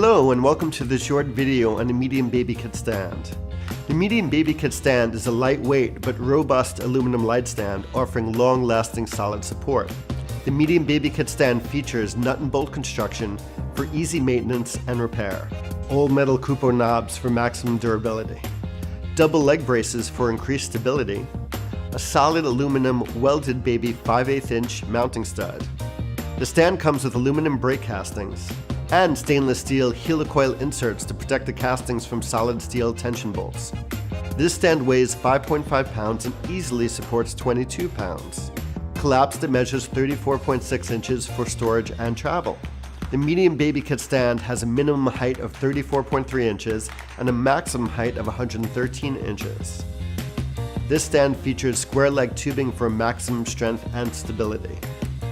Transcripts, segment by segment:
Hello and welcome to this short video on the medium baby kit stand. The medium baby kit stand is a lightweight but robust aluminum light stand offering long-lasting solid support. The medium baby kit stand features nut and bolt construction for easy maintenance and repair, all metal cupola knobs for maximum durability, double leg braces for increased stability, a solid aluminum welded baby 5/8 inch mounting stud. The stand comes with aluminum brake castings and stainless steel helicoil inserts to protect the castings from solid steel tension bolts. This stand weighs 5.5 pounds and easily supports 22 pounds. Collapsed, it measures 34.6 inches for storage and travel. The medium baby kit stand has a minimum height of 34.3 inches and a maximum height of 113 inches. This stand features square leg tubing for maximum strength and stability.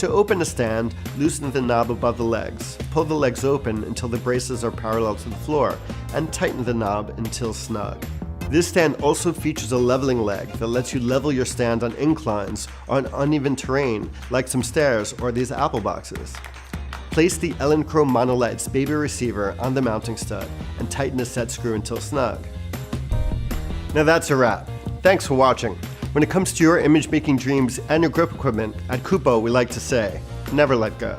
To open the stand, loosen the knob above the legs, pull the legs open until the braces are parallel to the floor, and tighten the knob until snug. This stand also features a leveling leg that lets you level your stand on inclines or on uneven terrain like some stairs or these apple boxes. Place the Electro Monolites baby receiver on the mounting stud and tighten the set screw until snug. Now that's a wrap. Thanks for watching. When it comes to your image making dreams and your grip equipment, at Kupo we like to say, never let go.